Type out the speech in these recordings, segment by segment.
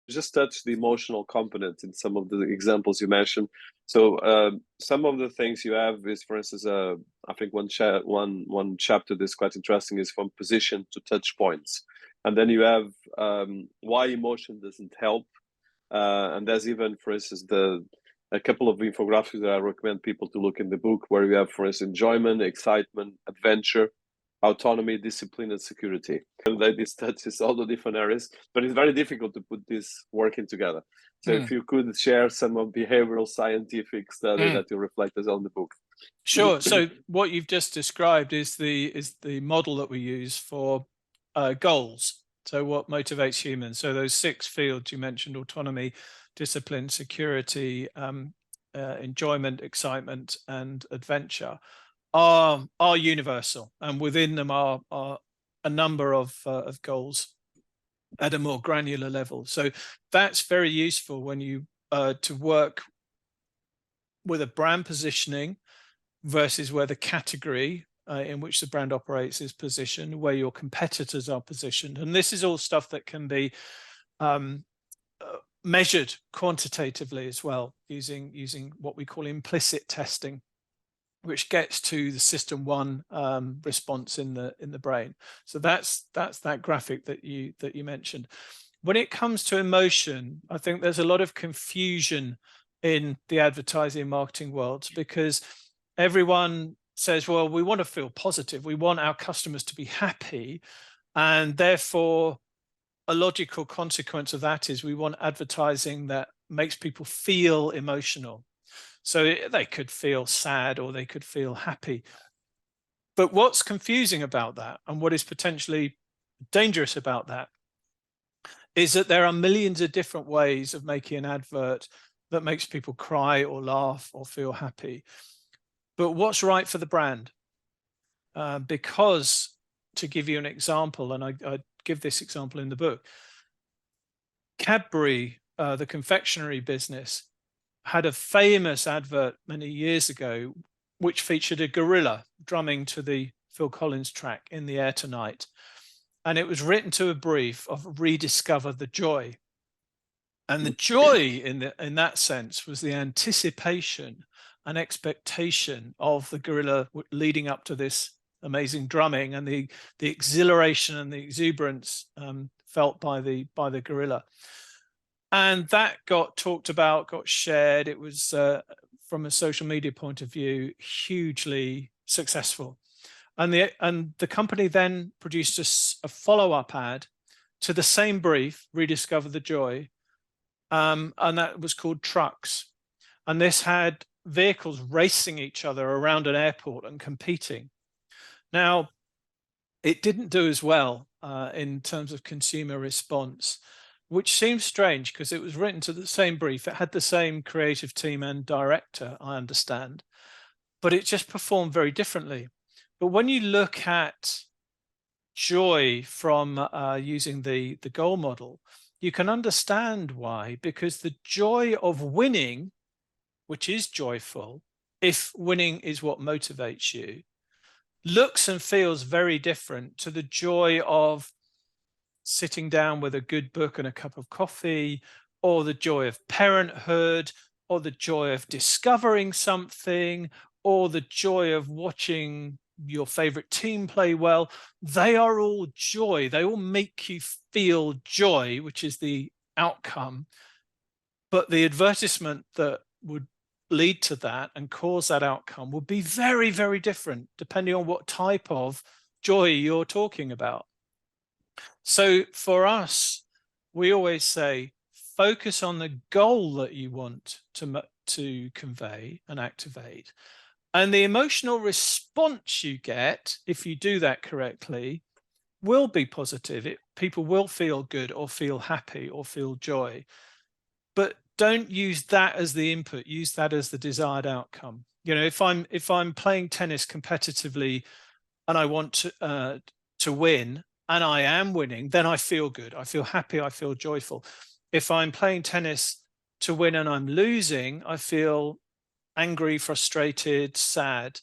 just touch the emotional component in some of the examples you mentioned. So some of the things you have is, for instance, I think one chapter that's quite interesting is from position to touch points, and then you have why emotion doesn't help, and there's even, for instance, a couple of infographics that I recommend people to look in the book, where you have, for instance, enjoyment, excitement, adventure, autonomy, discipline, and security. And that this touches all the different areas, but it's very difficult to put this working together. So if you could share some of behavioral scientific study that you reflected on the book. Sure. So what you've just described is the model that we use for goals. So what motivates humans? So those 6 fields you mentioned: autonomy, discipline, security, enjoyment, excitement, and adventure are universal, and within them are a number of goals at a more granular level. So that's very useful when you to work with a brand positioning versus where the category in which the brand operates is positioned, where your competitors are positioned. And this is all stuff that can be measured quantitatively as well, using what we call implicit testing, which gets to the system 1 response in the brain. So that's that graphic that you mentioned. When it comes to emotion, I think there's a lot of confusion in the advertising and marketing world, because everyone says, well, we want to feel positive, we want our customers to be happy, and therefore a logical consequence of that is we want advertising that makes people feel emotional. So they could feel sad or they could feel happy. But what's confusing about that, and what is potentially dangerous about that, is that there are millions of different ways of making an advert that makes people cry or laugh or feel happy. But what's right for the brand? Because, to give you an example, and I give this example in the book, Cadbury, the confectionery business, had a famous advert many years ago which featured a gorilla drumming to the Phil Collins track In the Air Tonight. And it was written to a brief of rediscover the joy. And the joy in that sense was the anticipation and expectation of the gorilla leading up to this amazing drumming, and the exhilaration and the exuberance felt by the gorilla. And that got talked about, got shared. It was, from a social media point of view, hugely successful. And the company then produced a follow-up ad to the same brief, Rediscover the Joy, and that was called Trucks. And this had vehicles racing each other around an airport and competing. Now, it didn't do as well in terms of consumer response, which seems strange because it was written to the same brief. It had the same creative team and director, I understand, but it just performed very differently. But when you look at joy from using the goal model, you can understand why, because the joy of winning, which is joyful, if winning is what motivates you, looks and feels very different to the joy of sitting down with a good book and a cup of coffee, or the joy of parenthood, or the joy of discovering something, or the joy of watching your favorite team play well. They are all joy. They all make you feel joy, which is the outcome. But the advertisement that would lead to that and cause that outcome would be very, very different depending on what type of joy you're talking about. So for us, we always say, focus on the goal that you want to convey and activate. And the emotional response you get, if you do that correctly, will be positive. People will feel good or feel happy or feel joy. But don't use that as the input. Use that as the desired outcome. You know, if I'm playing tennis competitively and I want to win, and I am winning, then I feel good. I feel happy. I feel joyful. If I'm playing tennis to win and I'm losing, I feel angry, frustrated, sad.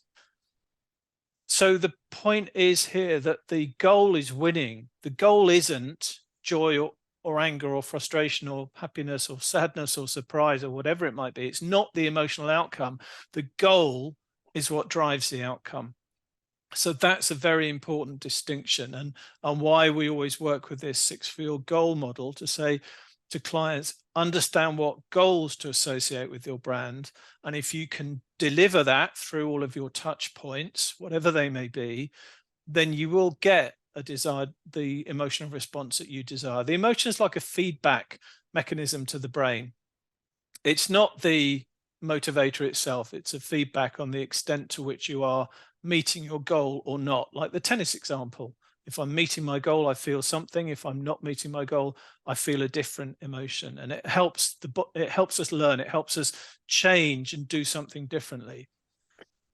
So the point is here that the goal is winning. The goal isn't joy or anger or frustration or happiness or sadness or surprise or whatever it might be. It's not the emotional outcome. The goal is what drives the outcome. So that's a very important distinction, and why we always work with this 6-field goal model to say to clients, understand what goals to associate with your brand. And if you can deliver that through all of your touch points, whatever they may be, then you will get the emotional response that you desire. The emotion is like a feedback mechanism to the brain. It's not the motivator itself. It's a feedback on the extent to which you are meeting your goal or not. Like the tennis example. If I'm meeting my goal, I feel something. If I'm not meeting my goal, I feel a different emotion. And it helps us learn. It helps us change and do something differently.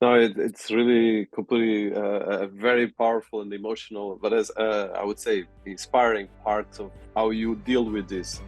No, it's really completely very powerful and emotional, but as I would say, inspiring part of how you deal with this.